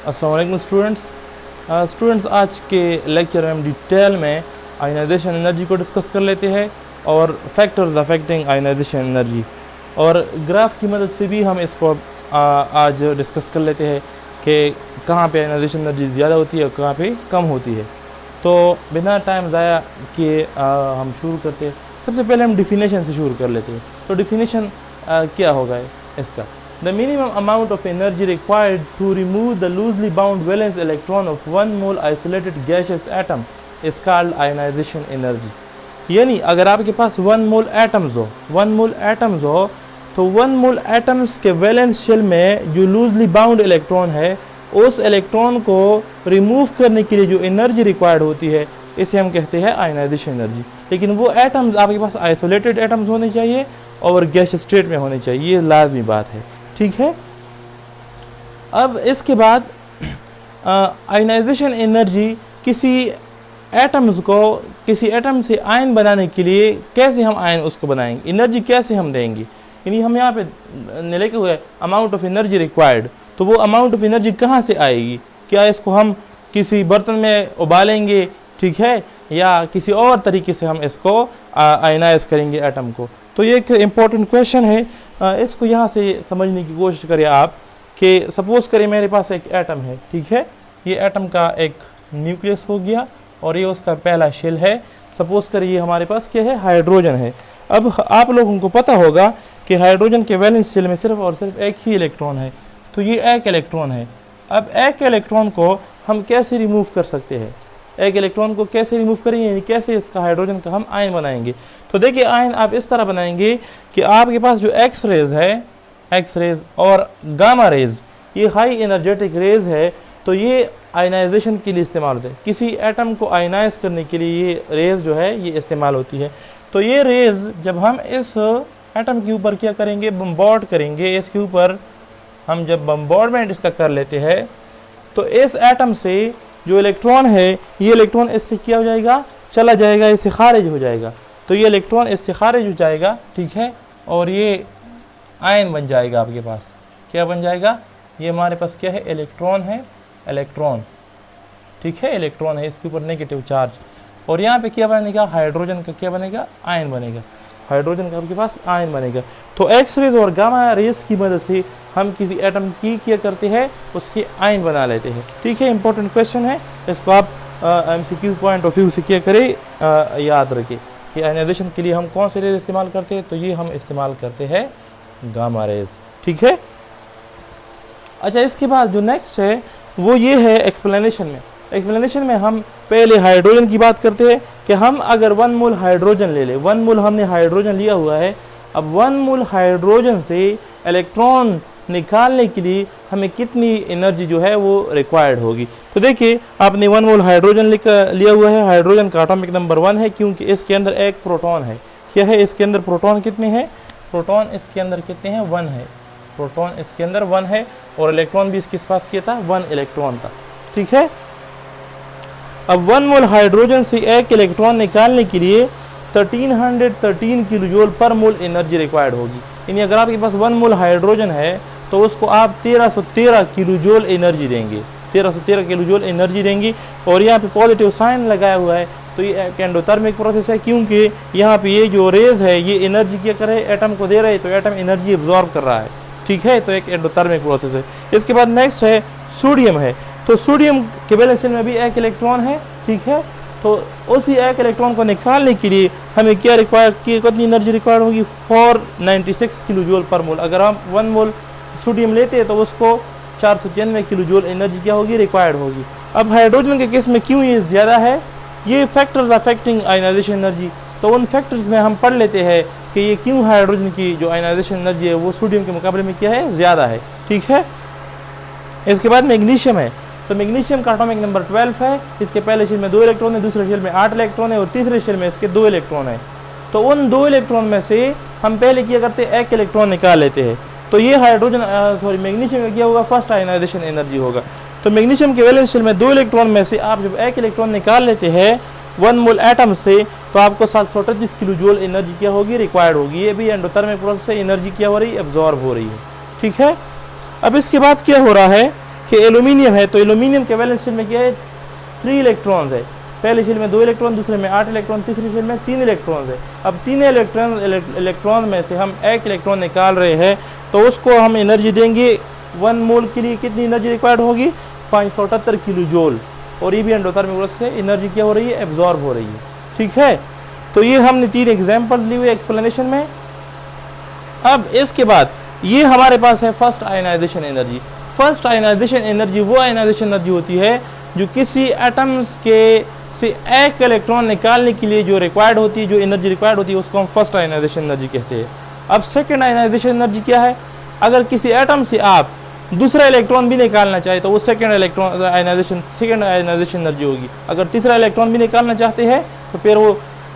अस्सलाम वालेकुम स्टूडेंट्स, आज के लेक्चर में हम डिटेल में आयनाइजेशन एनर्जी को डिस्कस कर लेते हैं और फैक्टर्स अफेक्टिंग आयनाइजेशन एनर्जी, और ग्राफ की मदद से भी हम इसको आज डिस्कस कर लेते हैं कि कहाँ पे आयनाइजेशन एनर्जी ज़्यादा होती है और कहाँ पे कम होती है। तो बिना टाइम ज़ाया किए हम शुरू करते हैं। सबसे पहले हम डिफिनेशन से शुरू कर लेते हैं। तो डिफिनेशन क्या होगा इसका? The minimum amount of energy required to remove the loosely bound valence electron of 1 mole isolated gaseous atom is called ionization energy। यानी अगर आपके पास 1 मोल एटम्स हो तो 1 मोल एटम्स के वैलेंस शेल में जो लूजली बाउंड इलेक्ट्रॉन है, उस इलेक्ट्रॉन को रिमूव करने के लिए जो एनर्जी रिक्वायर्ड होती है, इसे हम कहते हैं आयनाइजेशन एनर्जी। लेकिन वो एटम्स आपके पास आइसोलेटेड एटम्स होने चाहिए और गैस स्टेट में होने चाहिए, ये लाजमी बात है। ठीक है। अब इसके बाद आयनाइजेशन एनर्जी किसी एटम से आयन बनाने के लिए कैसे हम आयन उसको बनाएंगे, एनर्जी कैसे हम देंगे। यानी हम यहाँ पे लिखे हुए अमाउंट ऑफ एनर्जी रिक्वायर्ड, तो वो अमाउंट ऑफ एनर्जी कहाँ से आएगी? क्या इसको हम किसी बर्तन में उबालेंगे, ठीक है, या किसी और तरीके से हम इसको आयनाइज करेंगे एटम को? तो ये एक इम्पॉर्टेंट क्वेश्चन है। इसको यहाँ से समझने की कोशिश करें आप कि सपोज़ करें मेरे पास एक एटम है, ठीक है, ये एटम का एक न्यूक्लियस हो गया और ये उसका पहला शेल है। सपोज़ करें ये हमारे पास क्या है, हाइड्रोजन है। अब आप लोगों को पता होगा कि हाइड्रोजन के वैलेंस शेल में सिर्फ और सिर्फ एक ही इलेक्ट्रॉन है, तो ये एक इलेक्ट्रॉन है। अब एक इलेक्ट्रॉन को हम कैसे रिमूव कर सकते हैं? एक इलेक्ट्रॉन को कैसे रिमूव करेंगे, यानी कैसे इसका हाइड्रोजन का हम आयन बनाएंगे? तो देखिए, आयन आप इस तरह बनाएंगे कि आपके पास जो एक्स रेज और गामा रेज, ये हाई एनर्जेटिक रेज है, तो ये आयनाइजेशन के लिए इस्तेमाल होते हैं। किसी एटम को आयनाइज करने के लिए ये रेज जो है ये इस्तेमाल होती है। तो ये रेज जब हम इस एटम के ऊपर क्या करेंगे, बम्बॉर्ड करेंगे, इसके ऊपर हम जब बम्बॉर्डमेंट इसका कर लेते हैं, तो इस एटम से जो इलेक्ट्रॉन है, ये इलेक्ट्रॉन इससे क्या हो जाएगा, चला जाएगा, इससे खारिज हो जाएगा। तो ये इलेक्ट्रॉन इससे खारिज हो जाएगा, ठीक है, और ये आयन बन जाएगा। आपके पास क्या बन जाएगा? ये हमारे पास क्या है, इलेक्ट्रॉन है, इलेक्ट्रॉन, ठीक है, इलेक्ट्रॉन है, इसके ऊपर नेगेटिव चार्ज। और यहाँ पे क्या बनेगा, हाइड्रोजन का क्या बनेगा, आयन बनेगा। हाइड्रोजन का आपके पास आयन बनेगा। तो एक्स रेज और गामा रेज की मदद से हम किसी एटम की क्या करते हैं, उसके आयन बना लेते हैं। ठीक है, इंपॉर्टेंट क्वेश्चन है, इसको आप MCQ पॉइंट ऑफ व्यू से क्या करें, याद रखें कि आयनाइजेशन के लिए हम कौन से रेज इस्तेमाल करते हैं। तो ये हम इस्तेमाल करते हैं गामा रेज, ठीक है। अच्छा, इसके बाद जो नेक्स्ट है वो ये है एक्सप्लेनेशन में हम पहले हाइड्रोजन की बात करते हैं कि हम अगर 1 मोल हाइड्रोजन ले लें, 1 मोल हमने हाइड्रोजन लिया हुआ है। अब 1 मोल हाइड्रोजन से इलेक्ट्रॉन निकालने के लिए हमें कितनी एनर्जी जो है वो रिक्वायर्ड होगी। तो देखिए, आपने 1 मोल हाइड्रोजन लिया हुआ है। हाइड्रोजन का एटॉमिक नंबर 1 है, क्योंकि इसके अंदर एक प्रोटॉन है। क्या है इसके अंदर? प्रोटॉन कितने हैं? प्रोटॉन इसके अंदर कितने हैं? 1 है। प्रोटॉन इसके अंदर 1 है, और इलेक्ट्रॉन भी इसके पास क्या था, 1 इलेक्ट्रॉन था, ठीक है। अब 1 मोल हाइड्रोजन से एक इलेक्ट्रॉन निकालने के लिए 1313 किलो जूल पर मोल एनर्जी रिक्वायर्ड होगी। यानी अगर आपके पास 1 मोल हाइड्रोजन है तो उसको आप 1313 किलो जूल एनर्जी देंगे, 1313 किलो जूल एनर्जी देंगे। और यहाँ पे पॉजिटिव साइन लगाया हुआ है, तो ये एक एंडोथर्मिक प्रोसेस है, क्योंकि यहाँ पे ये जो रेज है ये एनर्जी क्या कर रहे हैं, एटम को दे रहे हैं, तो एटम एनर्जी एब्जॉर्ब कर रहा है, ठीक है। तो एक एंडोथर्मिक प्रोसेस है। इसके बाद नेक्स्ट है सोडियम है। तो सोडियम के वैलेंस शेल में भी एक इलेक्ट्रॉन है, ठीक है। तो उसी एक इलेक्ट्रॉन को निकालने के लिए हमें क्या कितनी एनर्जी रिक्वायर्ड होगी, 496 किलो जूल पर मोल। अगर हम 1 मोल सोडियम लेते हैं तो उसको 496 किलो जूल एनर्जी क्या होगी, रिक्वायर्ड होगी। अब हाइड्रोजन के केस में क्यों ये ज़्यादा है, ये फैक्टर्स अफेक्टिंग आयनाइजेशन एनर्जी। तो उन फैक्टर्स में हम पढ़ लेते हैं कि ये क्यों हाइड्रोजन की जो आयनाइजेशन एनर्जी है वो सोडियम के मुकाबले में क्या है, ज़्यादा है, ठीक है। इसके बाद मैग्नीशियम है। तो मैग्नीशियम का एटॉमिक नंबर 12 है। इसके पहले शेल में 2 इलेक्ट्रॉन है, दूसरे शेल में 8 इलेक्ट्रॉन है, और तीसरे शेल में इसके 2 इलेक्ट्रॉन है। तो उन 2 इलेक्ट्रॉन में से हम पहले क्या करते हैं, एक इलेक्ट्रॉन निकाल लेते हैं। तो ये मैग्नीशियम का क्या होगा, फर्स्ट आयनाइजेशन एनर्जी होगा। तो मैग्नीशियम के वैलेंस शेल में 2 इलेक्ट्रॉन में से आप जब एक इलेक्ट्रॉन निकाल लेते हैं 1 मोल एटम से, तो आपको 738 किलो जूल एनर्जी क्या होगी, रिक्वायर्ड होगी। ये भी एंडोथर्मिक प्रोसेस से एनर्जी क्या हो रही है, एब्जॉर्ब हो रही है, ठीक है। अब इसके बाद क्या हो रहा है कि एल्यूमिनियम है, तो एल्यूमिनियम के वैलेंस शेल में क्या है, 3 इलेक्ट्रॉन्स है। पहले शेल में 2 इलेक्ट्रॉन, दूसरे में 8 इलेक्ट्रॉन, तीसरी शेल में 3 इलेक्ट्रॉन्स है। अब 3 इलेक्ट्रॉन में से हम 1 इलेक्ट्रॉन निकाल रहे हैं, तो उसको हम एनर्जी देंगे 1 मोल के लिए कितनी एनर्जी रिक्वायर्ड होगी, 578 किलो जूल। और ये भी एंडोथर्मिक प्रोसेस से एनर्जी क्या हो रही है, एब्जॉर्ब हो रही है। ठीक है, तो ये हमने 3 एग्जाम्पल ली हुए एक्सप्लेनेशन में। अब इसके बाद ये हमारे पास है first ionization energy. First ionization energy वो आयनाइजेशन एनर्जी होती है जो किसी एटम्स के से एक इलेक्ट्रॉन निकालने के लिए जो रिक्वायर्ड होती है, जो एनर्जी रिक्वायर्ड होती है, उसको हम फर्स्ट आयनाइजेशन एनर्जी कहते हैं। अब सेकेंड आयनाइजेशन एनर्जी क्या है, अगर किसी एटम से आप दूसरा इलेक्ट्रॉन भी निकालना चाहे तो वो सेकेंड आयनाइजेशन एनर्जी होगी। अगर तीसरा इलेक्ट्रॉन भी निकालना चाहते हैं तो फिर वो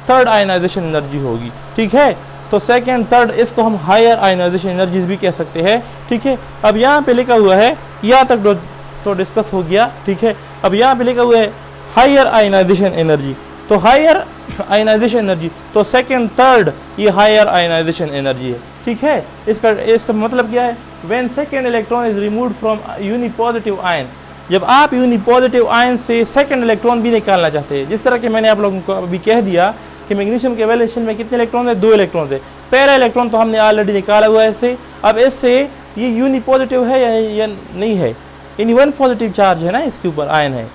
थर्ड आयनाइजेशन एनर्जी होगी। ठीक है, तो सेकेंड थर्ड इसको हम हायर आयनाइजेशन एनर्जीज भी कह सकते हैं। ठीक है, अब यहाँ पे लिखा हुआ है, यहाँ तक तो डिस्कस हो गया। ठीक है, अब यहाँ पे लिखा हुआ है हायर आयनाइजेशन एनर्जी, तो हायर आयनाइजेशन एनर्जी, तो सेकेंड थर्ड ये हायर आयनाइजेशन एनर्जी है। ठीक है, इसका मतलब क्या है, when second electron is removed from unipositive ion, जब आप यूनिपॉजिटिव आयन से सेकेंड इलेक्ट्रॉन भी निकालना चाहते हैं, जिस तरह के मैंने आप लोगों को अभी कह दिया कि मैग्नीशियम के वैलेंस शेल में कितने इलेक्ट्रॉन है, 2 इलेक्ट्रॉन है। पहला इलेक्ट्रॉन तो हमने ऑलरेडी निकाला हुआ है इससे। अब इससे ये यूनिपॉजिटिव है या नहीं है, यानी 1 पॉजिटिव चार्ज है ना इसके ऊपर, आयन है,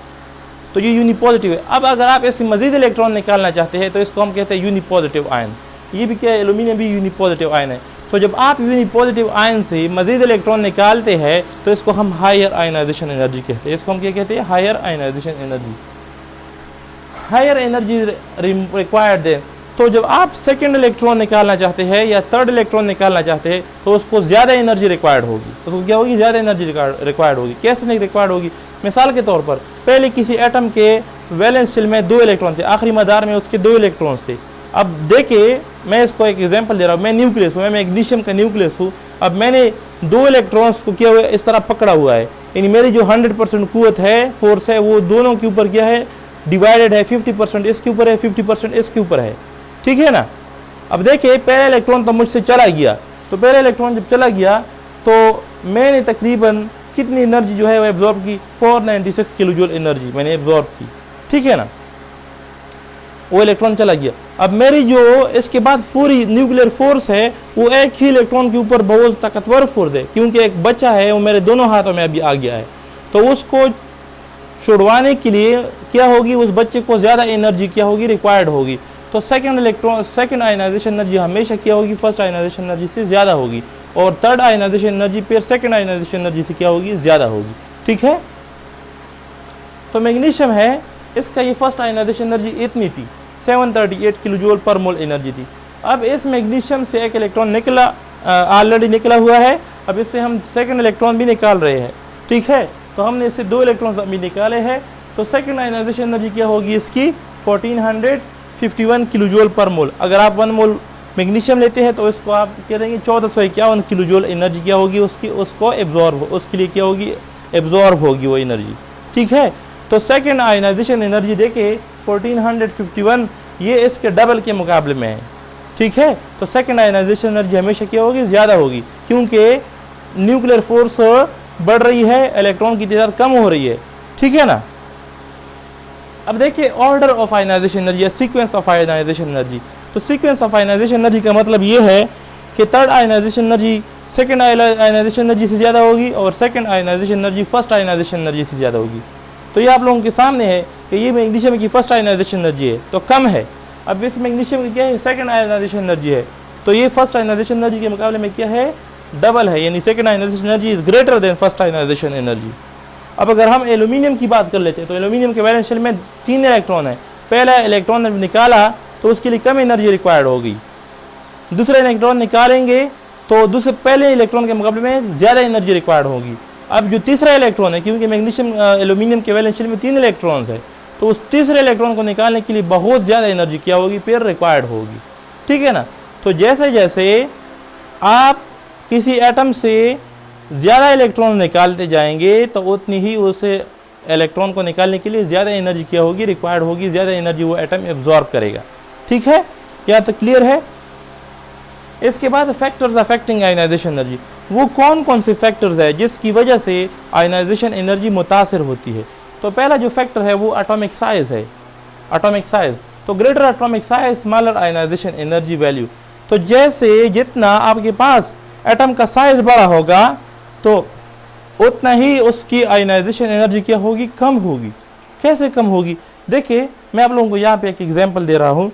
तो ये यूनिपॉजिटिव है। अब अगर आप इससे मजीद इलेक्ट्रॉन निकालना चाहते हैं तो इसको हम कहते हैं यूनिपॉजिटिव आयन। ये भी क्या है, एल्यूमिनियम भी यूनिपॉजिटिव आयन है। तो जब आप यूनिपॉजिटिव आयन से मजीद इलेक्ट्रॉन निकालते हैं तो इसको हम हायर आयनाइजेशन एनर्जी कहते हैं। इसको हम क्या कहते हैं, higher ionization energy. Higher energy required है, तो जब आप सेकेंड इलेक्ट्रॉन निकालना चाहते हैं या थर्ड इलेक्ट्रॉन निकालना चाहते हैं तो उसको ज़्यादा एनर्जी रिक्वायर्ड होगी। उसको क्या होगी, ज़्यादा एनर्जी रिक्वायर्ड होगी। कैसे नहीं रिक्वायर्ड होगी, मिसाल के तौर पर पहले किसी एटम के वैलेंस शेल में 2 इलेक्ट्रॉन थे, आखिरी मदार में उसके 2 इलेक्ट्रॉन्स थे। अब देखिए, मैं इसको एक एग्जांपल दे रहा हूँ, मैं न्यूक्लियस हूँ, मैं मैग्नीशियम का न्यूक्लियस हूँ। अब मैंने 2 इलेक्ट्रॉन्स को क्या हुआ, इस तरह पकड़ा हुआ है, यानी मेरी जो 100% कुव्वत है, फोर्स है, वो दोनों के ऊपर क्या है, डिवाइडेड है। 50% इसके ऊपर है, 50% इसके ऊपर है। ठीक है ना। अब देखिए, पहला इलेक्ट्रॉन तो मुझसे चला गया, तो पहला इलेक्ट्रॉन जब चला गया तो मैंने तकरीबन कितनी एनर्जी जो है वो एब्जॉर्ब की, 496 किलो जूल एनर्जी मैंने एब्जॉर्ब की। ठीक है ना, वो इलेक्ट्रॉन चला गया। अब मेरी जो इसके बाद पूरी न्यूक्लियर फोर्स है वो एक ही इलेक्ट्रॉन के ऊपर बहुत ताकतवर फोर्स है, क्योंकि एक बच्चा है वो मेरे दोनों हाथों में अभी आ गया है। तो उसको छुड़वाने के लिए क्या होगी, उस बच्चे को ज़्यादा एनर्जी क्या होगी, रिक्वायर्ड होगी। तो सेकेंड आयनाइजेशन एनर्जी हमेशा क्या होगी, फर्स्ट आयनाइजेशन एनर्जी से ज़्यादा होगी, और थर्ड आयनाइजेशन एनर्जी फिर सेकेंड आयनाइजेशन एनर्जी से क्या होगी, ज़्यादा होगी। ठीक है, तो मैग्नीशियम है, इसका ये फर्स्ट आयनाइजेशन एनर्जी इतनी थी, 738 किलो जूल पर मोल एनर्जी थी। अब इस मैग्नीशियम से एक इलेक्ट्रॉन निकला, ऑलरेडी निकला हुआ है। अब इससे हम सेकेंड इलेक्ट्रॉन भी निकाल रहे हैं। ठीक है, तो हमने इससे 2 इलेक्ट्रॉन्स अभी निकाले हैं, तो सेकेंड आयनाइजेशन एनर्जी क्या होगी इसकी, 1451 किलो जूल पर मोल। अगर आप 1 मोल मैग्नीशियम लेते हैं तो इसको आप क्या देंगे, 1451 किलो जूल एनर्जी क्या होगी उसकी, उसको एब्जॉर्ब, उसके लिए क्या होगी, एब्जॉर्ब होगी वो एनर्जी। ठीक है, तो सेकेंड आयनाइजेशन एनर्जी देखे 1451, ये इसके डबल के मुकाबले में है। ठीक है, तो सेकेंड आयनाइजेशन एनर्जी हमेशा क्या होगी, ज़्यादा होगी, क्योंकि न्यूक्लियर फोर्स बढ़ रही है, इलेक्ट्रॉन की तादाद कम हो रही है। ठीक है ना। अब देखिए, ऑर्डर ऑफ आयनाइजेशन एनर्जी या सीक्वेंस ऑफ आयनाइजेशन एनर्जी। तो सीक्वेंस ऑफ आयनाइजेशन एनर्जी का मतलब ये है कि third ionization energy second ionization energy से ज़्यादा होगी, और second ionization energy first ionization energy से ज़्यादा होगी। तो ये आप लोगों के सामने है कि ये मैग्नीशियम की फर्स्ट आयनाइजेशन एनर्जी है, तो कम है। अब इस मैग्नीशियम की क्या है, सेकेंड आयनाइजेशन एनर्जी है, तो ये फर्स्ट आयनाइजेशन एनर्जी के मुकाबले में क्या है, डबल है, यानी second ionization energy is greater than first ionization energy. अब अगर हम एल्यूमिनियम की बात कर लेते हैं तो एल्यूमिनियम के वैलेंस शेल में 3 इलेक्ट्रॉन है। पहला इलेक्ट्रॉन निकाला तो उसके लिए कम एनर्जी रिक्वायर्ड होगी, दूसरा इलेक्ट्रॉन निकालेंगे तो दूसरे पहले इलेक्ट्रॉन के मुकाबले में ज़्यादा एनर्जी रिक्वायर्ड होगी। अब जो तीसरा इलेक्ट्रॉन है, क्योंकि मैग्नीशियम एल्यूमिनियम के वैलेंस शेल में 3 इलेक्ट्रॉन्स है, तो उस तीसरे इलेक्ट्रॉन को निकालने के लिए बहुत ज़्यादा एनर्जी क्या होगी, फिर रिक्वायर्ड होगी। ठीक है ना। तो जैसे जैसे आप किसी एटम से ज़्यादा इलेक्ट्रॉन निकालते जाएंगे तो उतनी ही उस इलेक्ट्रॉन को निकालने के लिए ज़्यादा एनर्जी क्या होगी, रिक्वायर्ड होगी, ज़्यादा एनर्जी वो एटम एब्जॉर्ब करेगा। ठीक है, यहाँ तक क्लियर है। इसके बाद फैक्टर्स अफेक्टिंग आयनाइजेशन एनर्जी, वो कौन कौन से फैक्टर्स है जिसकी वजह से आयनाइजेशन एनर्जी मुतासिर होती है। तो पहला जो फैक्टर है वो एटॉमिक साइज है, एटॉमिक साइज। तो greater atomic size smaller ionization energy value. तो जैसे जितना आपके पास एटम का साइज बड़ा होगा तो उतना ही उसकी आयनाइजेशन एनर्जी क्या होगी, कम होगी। कैसे कम होगी, देखिए मैं आप लोगों को यहाँ पे एक एग्जांपल दे रहा हूँ।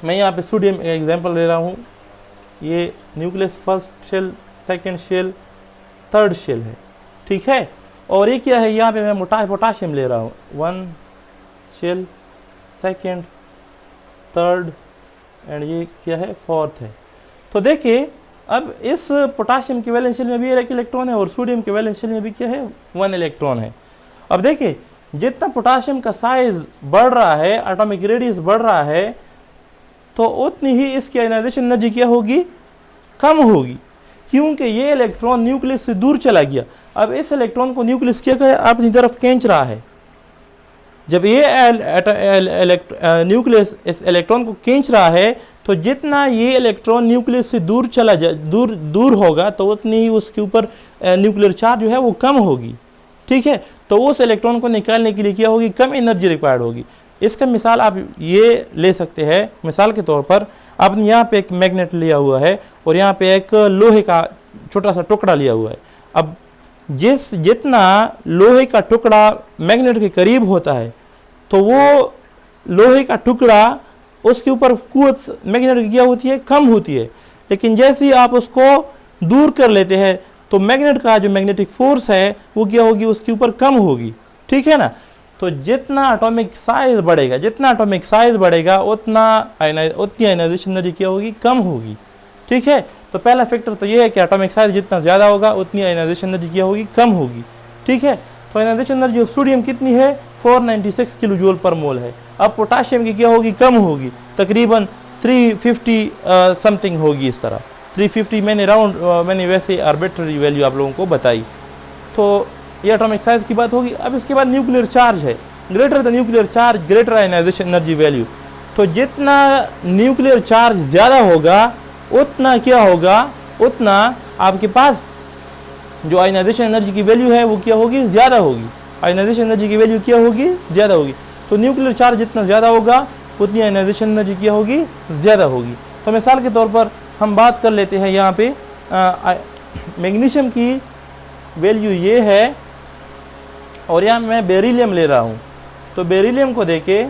मैं यहाँ पे सोडियम एग्जांपल दे रहा हूँ। ये nucleus first shell, second shell, third shell है, ठीक है। और ये क्या है, यहाँ पे मैं पोटाशियम ले रहा हूँ, 1 शेल, सेकंड, थर्ड एंड ये क्या है, फोर्थ है। तो देखिए अब इस पोटाशियम के वैलेंस शेल में भी एक इलेक्ट्रॉन है और सोडियम के वैलेंस शेल में भी क्या है, 1 इलेक्ट्रॉन है। अब देखिए जितना पोटाशियम का साइज बढ़ रहा है, एटॉमिक रेडियस बढ़ रहा है, तो उतनी ही इसकी आयनाइजेशन एनर्जी क्या होगी, कम होगी, क्योंकि ये इलेक्ट्रॉन न्यूक्लियस से दूर चला गया। अब इस इलेक्ट्रॉन को न्यूक्लियस क्या करे, अपनी तरफ खींच रहा है। जब ये न्यूक्लियस इस इलेक्ट्रॉन को खींच रहा है तो जितना ये इलेक्ट्रॉन न्यूक्लियस से दूर चला दूर होगा तो उतनी ही उसके ऊपर न्यूक्लियर चार्ज जो है वो कम होगी, ठीक है। तो उस इलेक्ट्रॉन को निकालने के लिए क्या होगी, कम एनर्जी रिक्वायर्ड होगी। इसका मिसाल आप ये ले सकते हैं, मिसाल के तौर पर आपने यहाँ पे एक मैग्नेट लिया हुआ है और यहाँ पे एक लोहे का छोटा सा टुकड़ा लिया हुआ है। अब जितना लोहे का टुकड़ा मैग्नेट के करीब होता है तो वो लोहे का टुकड़ा उसके ऊपर कुव्वत मैग्नेट की क्या होती है, कम होती है। लेकिन जैसे ही आप उसको दूर कर लेते हैं तो मैग्नेट का जो मैग्नेटिक फोर्स है वो क्या होगी, उसके ऊपर कम होगी, ठीक है ना। तो जितना एटॉमिक साइज बढ़ेगा, जितना एटॉमिक साइज बढ़ेगा उतनी आयनाइजेशन एनर्जी क्या होगी, कम होगी, ठीक है। तो पहला फैक्टर तो ये है कि एटॉमिक साइज जितना ज़्यादा होगा उतनी आयनाइजेशन एनर्जी क्या होगी, कम होगी, ठीक है। तो आयनाइजेशन एनर्जी ऑफ सोडियम कितनी है, 496 किलो जूल पर मोल है। अब पोटाशियम की क्या होगी, कम होगी, तकरीबन 350 समथिंग होगी, इस तरह 350। मैंने वैसे आर्बिट्ररी वैल्यू आप लोगों को बताई। तो ये एटॉमिक साइज की बात होगी। अब इसके बाद न्यूक्लियर चार्ज है, greater the nuclear charge greater ionization energy value. तो जितना न्यूक्लियर चार्ज ज़्यादा होगा उतना क्या होगा, उतना आपके पास जो आयनाइजेशन एनर्जी की वैल्यू है वो क्या होगी, ज़्यादा होगी। आयनाइजेशन एनर्जी की वैल्यू क्या होगी, ज़्यादा होगी। तो न्यूक्लियर चार्ज जितना ज़्यादा होगा उतनी आयनाइजेशन एनर्जी क्या होगी, ज़्यादा होगी। तो मिसाल के तौर पर हम बात कर लेते हैं यहाँ पे मैग्नीशियम की वैल्यू ये है और यहाँ मैं बेरिलियम ले रहा हूँ। तो बेरिलियम को देखे,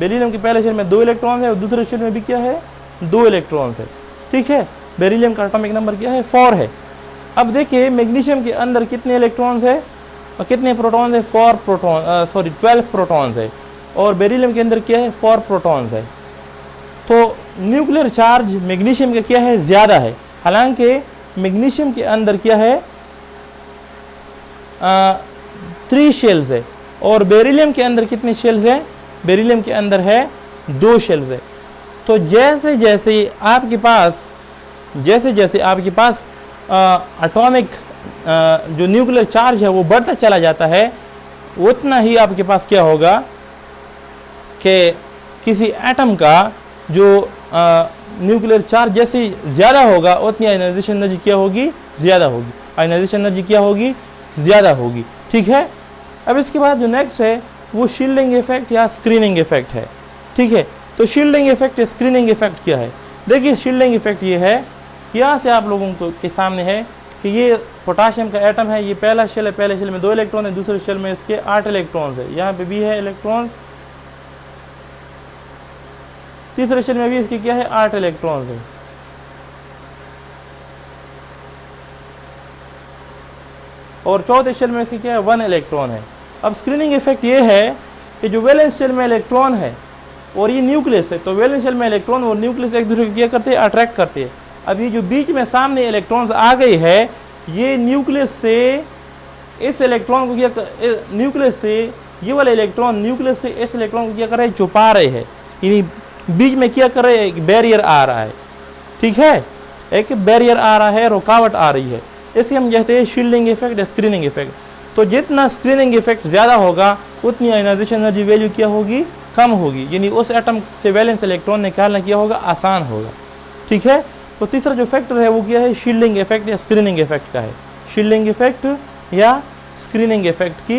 बेरिलियम के पहले शेल में 2 इलेक्ट्रॉन है और दूसरे शेल में भी क्या है, 2 इलेक्ट्रॉन्स है, ठीक है। बेरिलियम का एटॉमिक नंबर क्या है, 4 है। अब देखिए मैग्नीशियम के अंदर कितने इलेक्ट्रॉन्स है और कितने प्रोटॉन्स है, 12 प्रोटॉन्स है। और बेरिलियम के अंदर क्या है, 4 प्रोटॉन्स है। तो न्यूक्लियर चार्ज मैग्नीशियम का क्या है, ज़्यादा है। हालांकि मैग्नीशियम के अंदर क्या है, 3 शेल्स है और बेरिलियम के अंदर कितने शेल्स है, बेरिलियम के अंदर है 2 शेल्स है। तो जैसे जैसे आपके पास एटॉमिक जो न्यूक्लियर चार्ज है वो बढ़ता चला जाता है, उतना ही आपके पास क्या होगा कि किसी एटम का जो न्यूक्लियर चार्ज जैसे ज़्यादा होगा उतनी आयनाइजेशन एनर्जी क्या होगी, ज़्यादा होगी। आयनाइजेशन एनर्जी क्या होगी, ज़्यादा होगी, ठीक है। अब इसके बाद जो नेक्स्ट है वो शील्डिंग इफेक्ट या स्क्रीनिंग इफेक्ट है, ठीक है। तो शील्डिंग इफेक्ट या स्क्रीनिंग इफेक्ट क्या है, देखिए शील्डिंग इफेक्ट ये है, यहाँ से आप लोगों को के सामने है कि ये पोटाशियम का एटम है, ये पहला शेल है, पहले शेल में 2 इलेक्ट्रॉन है, दूसरे शेल में इसके 8 इलेक्ट्रॉन्स है, यहाँ पे भी है इलेक्ट्रॉन्स, तीसरे शेल में भी इसके क्या है, 8 इलेक्ट्रॉन्स है। और चौथे शेल में इसके क्या है, 1 इलेक्ट्रॉन है। अब स्क्रीनिंग इफेक्ट ये है कि जो वैलेंस शेल में इलेक्ट्रॉन है और ये न्यूक्लियस है, तो वैलेंस शेल में इलेक्ट्रॉन और न्यूक्लियस एक दूसरे को क्या करते हैं, अट्रैक्ट करते हैं। अब ये जो बीच में सामने इलेक्ट्रॉन्स आ गई है, ये न्यूक्लियस से इस इलेक्ट्रॉन को क्या न्यूक्लियस से ये वाले इलेक्ट्रॉन न्यूक्लियस से इस इलेक्ट्रॉन को क्या कर रहे हैं, छुपा रहे हैं। यानी बीच में क्या कर रहे हैं, एक बैरियर आ रहा है, ठीक है, एक बैरियर आ रहा है, रुकावट आ रही है। इसे हम कहते हैं शील्डिंग इफेक्ट या स्क्रीनिंग इफेक्ट। तो जितना स्क्रीनिंग इफेक्ट ज़्यादा होगा उतनी आयनाइजेशन एनर्जी वैल्यू क्या होगी, कम होगी। यानी उस एटम से वैलेंस इलेक्ट्रॉन निकालना क्या होगा, आसान होगा, ठीक है। तो तीसरा जो फैक्टर है वो क्या है, शील्डिंग इफेक्ट या स्क्रीनिंग इफेक्ट का है। शील्डिंग इफेक्ट या स्क्रीनिंग इफेक्ट की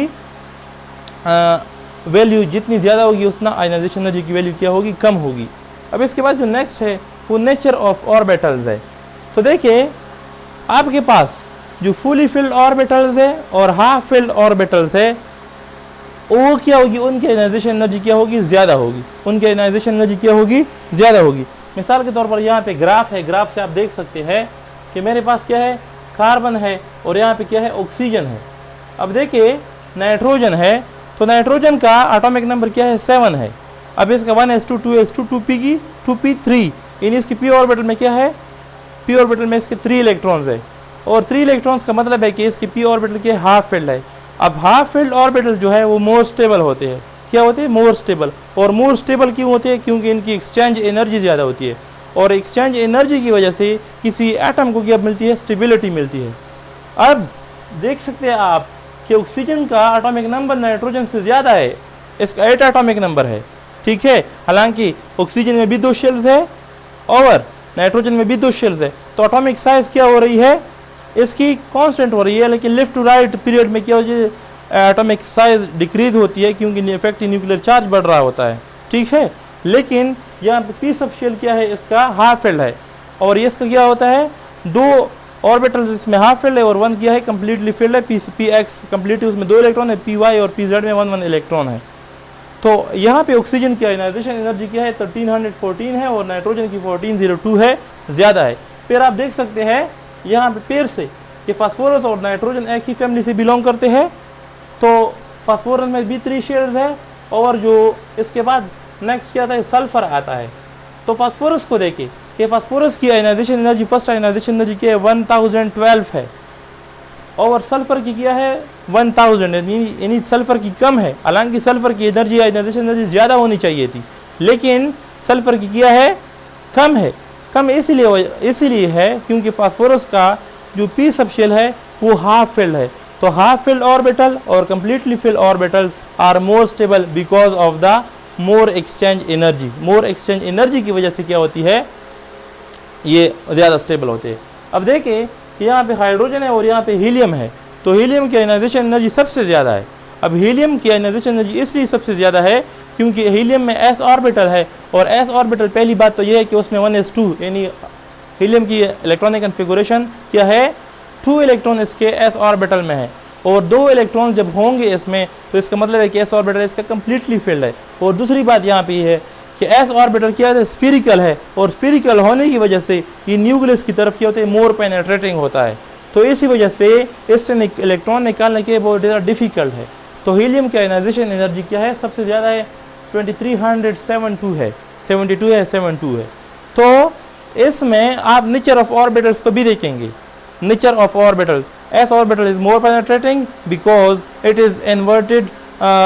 वैल्यू जितनी ज़्यादा होगी उतना आयनाइजेशन एनर्जी की वैल्यू क्या होगी, कम होगी। अब इसके बाद जो नेक्स्ट है वो नेचर ऑफ ऑर्बिटल्स है। तो देखिए आपके पास जो फुली फिल्ड ऑर्बिटल्स है और हाफ फिल्ड ऑर्बिटल्स है वो क्या होगी, उनकी आयनाइजेशन एनर्जी क्या होगी, ज़्यादा होगी। उनकी आयनाइजेशन एनर्जी क्या होगी, ज़्यादा होगी। मिसाल के तौर पर यहाँ पे ग्राफ है, ग्राफ से आप देख सकते हैं कि मेरे पास क्या है, कार्बन है और यहाँ पे क्या है, ऑक्सीजन है। अब देखिए नाइट्रोजन है, तो नाइट्रोजन का एटॉमिक नंबर क्या है, 7 है। अब इसका 1s2 2s2 2p की 2p3 इन इसकी p ऑर्बिटल में क्या है, p ऑर्बिटल में इसके 3 इलेक्ट्रॉन्स है और 3 इलेक्ट्रॉन्स का मतलब है कि इसकी p ऑर्बिटल के हाफ फील्ड है। अब हाफ फील्ड ऑर्बिटल जो है वो मोर स्टेबल होते हैं। क्या होते हैं, मोर स्टेबल। और मोर स्टेबल क्यों होते हैं, क्योंकि इनकी एक्सचेंज एनर्जी ज़्यादा होती है और एक्सचेंज एनर्जी की वजह से किसी एटम को क्या मिलती है, स्टेबिलिटी मिलती है। अब देख सकते हैं आप कि ऑक्सीजन का एटॉमिक नंबर नाइट्रोजन से ज़्यादा है, इसका 8 एटॉमिक नंबर है, ठीक है। हालांकि ऑक्सीजन में भी 2 शेल्स है और नाइट्रोजन में भी 2 शेल्स है, तो एटॉमिक साइज क्या हो रही है, इसकी कांस्टेंट हो रही है। लेकिन लेफ्ट टू राइट पीरियड में क्या होती है, एटॉमिक साइज डिक्रीज होती है क्योंकि इफेक्टिव न्यूक्लियर चार्ज बढ़ रहा होता है, ठीक है। लेकिन यहाँ पे पी सब शेल क्या है, इसका हाफ फील्ड है और ये इसका क्या होता है, 2 ऑर्बिटल्स इसमें हाफ फील्ड है और 1 क्या है, कंप्लीटली फील्ड है। पी एक्स कंप्लीटली उसमें 2 इलेक्ट्रॉन है, पी वाई और पी जेड में 1 इलेक्ट्रॉन है। तो यहाँ पे ऑक्सीजन की आयनाइजेशन एनर्जी क्या है, 1314 है और नाइट्रोजन की 1402 है, ज़्यादा है। फिर आप देख सकते हैं यहाँ पे पेड़ से कि फास्फोरस और नाइट्रोजन एक ही फैमिली से बिलोंग करते हैं, तो फास्फोरस में भी 3 शेयर्स है और जो इसके बाद नेक्स्ट क्या आता है, सल्फर आता है। तो फास्फोरस को देखें कि फास्फोरस की ionization energy, first ionization energy क्या है, 1012 है और सल्फर की क्या है, 1000, यानी सल्फर की कम है। हालांकि सल्फर की एनर्जी, आयनाइजेशन एनर्जी ज़्यादा होनी चाहिए थी, लेकिन सल्फर की क्या है, कम है। कम इसीलिए है क्योंकि फास्फोरस का जो पी सबशेल है वो हाफ फील्ड है। तो हाफ फील्ड ऑर्बिटल और completely filled orbital are more stable because of the more exchange energy. More exchange energy की वजह से क्या होती है, ये ज़्यादा स्टेबल होते हैं। अब देखें कि यहाँ पे हाइड्रोजन है और यहाँ पे हीलियम है, तो हीलियम की आयनाइजेशन एनर्जी सबसे ज़्यादा है। अब हीलियम की आयनाइजेशन एनर्जी इसलिए सबसे ज़्यादा है क्योंकि हीलियम में s ऑर्बिटल है और s ऑर्बिटल, पहली बात तो यह है कि उसमें 1s2 यानी हीलियम की इलेक्ट्रॉनिक कन्फिगुरेशन क्या है, 2 इलेक्ट्रॉन इसके s ऑर्बिटल में है और 2 इलेक्ट्रॉन जब होंगे इसमें तो इसका मतलब है कि s ऑर्बिटल इसका कम्प्लीटली फील्ड है। और दूसरी बात यहाँ पे है कि s ऑर्बिटल क्या है, स्फीरिकल है और स्फीरिकल होने की वजह से ये न्यूक्लियस की तरफ क्या होता है, मोर पेनेट्रेटिंग होता है। तो इसी वजह से इससे इलेक्ट्रॉन निकालने के बहुत ज़्यादा डिफिकल्ट है। तो हीलियम की आयनाइजेशन एनर्जी क्या है, सबसे ज़्यादा है, 2372 है, 72 है, 72 है। तो इसमें आप नेचर ऑफ ऑर्बिटल्स को भी देखेंगे। Nature of orbital, s orbital is more penetrating because it is inverted,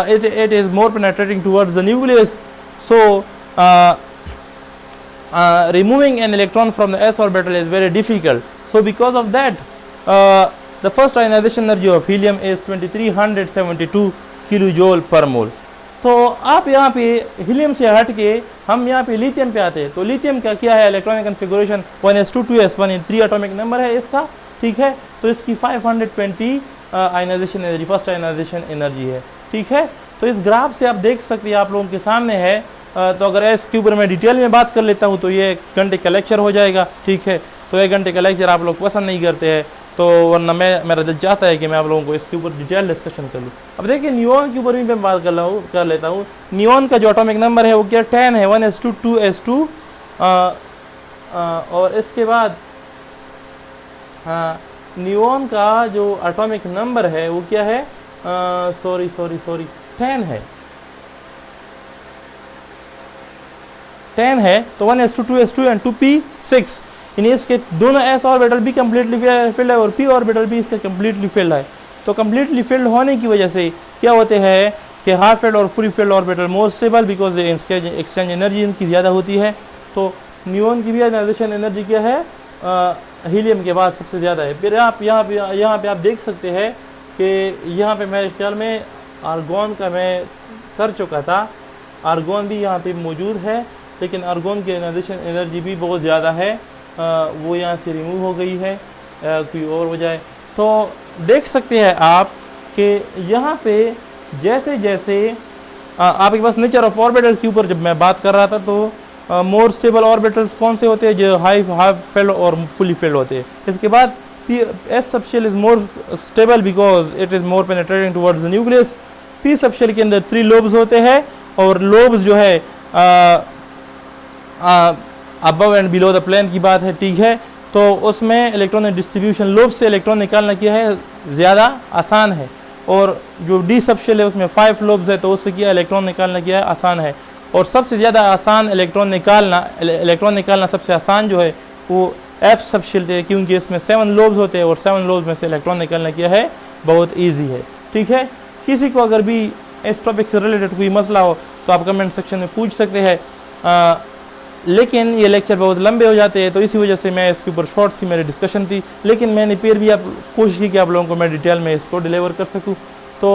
it is more penetrating towards the nucleus. So removing an electron from the s orbital is very difficult. So because of that, the first ionization energy of helium is 2372 kilojoule per mole. तो आप यहाँ पे helium से हट के हम यहाँ पे लिथियम पे आते हैं। तो लिथियम का क्या है, इलेक्ट्रॉनिक कन्फिगुरेशन 1s2 2s1 इन 3 एटॉमिक नंबर है इसका, ठीक है। तो इसकी 520 ionization energy, first ionization energy है, ठीक है। तो इस ग्राफ से आप देख सकते हैं, आप लोगों के सामने है। तो अगर इसके ऊपर मैं डिटेल में बात कर लेता हूँ तो ये 1 घंटे का लेक्चर हो जाएगा, ठीक है। तो 1 घंटे का लेक्चर आप लोग पसंद नहीं करते हैं, तो वरना मेरा दिल चाहता है कि मैं आप लोगों को इसके ऊपर डिटेल डिस्कशन कर लूँ। अब देखिए नियॉन के ऊपर भी मैं बात कर लेता हूँ। नियॉन का जो एटॉमिक नंबर है वो क्या, 10 है, 1s2 2s2 और इसके बाद नियॉन का जो एटॉमिक नंबर है वो क्या है, सॉरी 10 है, 10 है। तो 1s2 2s2 एंड 2p6, यानी इसके दोनों s ऑर्बिटल भी कम्प्लीटली फिल्ड है और p ऑर्बिटल भी इसका कम्प्लीटली फिल्ड है। तो कम्प्लीटली फिल्ड होने की वजह से क्या होते हैं कि हाफ फिल्ड और fully filled orbital more stable because exchange energy इनकी ज़्यादा होती है। तो नियॉन की भी आयनाइजेशन एनर्जी क्या है, हीलियम के बाद सबसे ज़्यादा है। फिर आप यहाँ पे आप देख सकते हैं कि यहाँ पे मेरे ख्याल में आर्गोन का मैं कर चुका था, आर्गोन भी यहाँ पे मौजूद है, लेकिन आर्गोन की आयनाइजेशन एनर्जी भी बहुत ज़्यादा है वो यहाँ से रिमूव हो गई है, कोई और वजह है। तो देख सकते हैं आप कि यहाँ पे जैसे जैसे आपके पास नेचर ऑफ ऑर्बिटल्स के ऊपर जब मैं बात कर रहा था तो मोर स्टेबल ऑर्बिटल्स कौन से होते हैं, जो हाफ फेल्ड और फुली फेल्ड होते हैं। इसके बाद S subshell is more stable because it is more penetrating towards the nucleus. P subshell के अंदर 3 लोब्स होते हैं और लोब्स जो है above and below the plane की बात है, ठीक है। तो उसमें इलेक्ट्रॉनिक डिस्ट्रीब्यूशन लोब से इलेक्ट्रॉन निकालना क्या है ज़्यादा आसान है, और जो डी सबशेल है उसमें 5 लोब्स है तो उससे क्या इलेक्ट्रॉन निकालना क्या है आसान है। और सबसे ज़्यादा आसान इलेक्ट्रॉन निकालना सबसे आसान जो है वो एफ सबशेल है, क्योंकि इसमें 7 लोब्स होते हैं और 7 लोब्स में से इलेक्ट्रॉन निकालना क्या है बहुत ईजी है, ठीक है। किसी को अगर भी इस टॉपिक से रिलेटेड कोई मसला हो तो आप कमेंट सेक्शन में पूछ सकते हैं, लेकिन ये लेक्चर बहुत लंबे हो जाते हैं तो इसी वजह से मैं इसके ऊपर शॉर्ट सी मेरी डिस्कशन थी, लेकिन मैंने फिर भी कोशिश की कि आप लोगों को मैं डिटेल में इसको डिलीवर कर सकूं। तो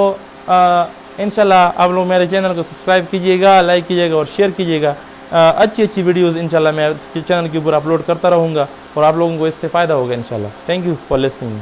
इंशाल्लाह आप लोग मेरे चैनल को सब्सक्राइब कीजिएगा, लाइक कीजिएगा और शेयर कीजिएगा। अच्छी अच्छी वीडियोज़ इंशाल्लाह मैं चैनल के ऊपर अपलोड करता रहूँगा और आप लोगों को इससे फ़ायदा होगा इंशाल्लाह। Thank you for listening.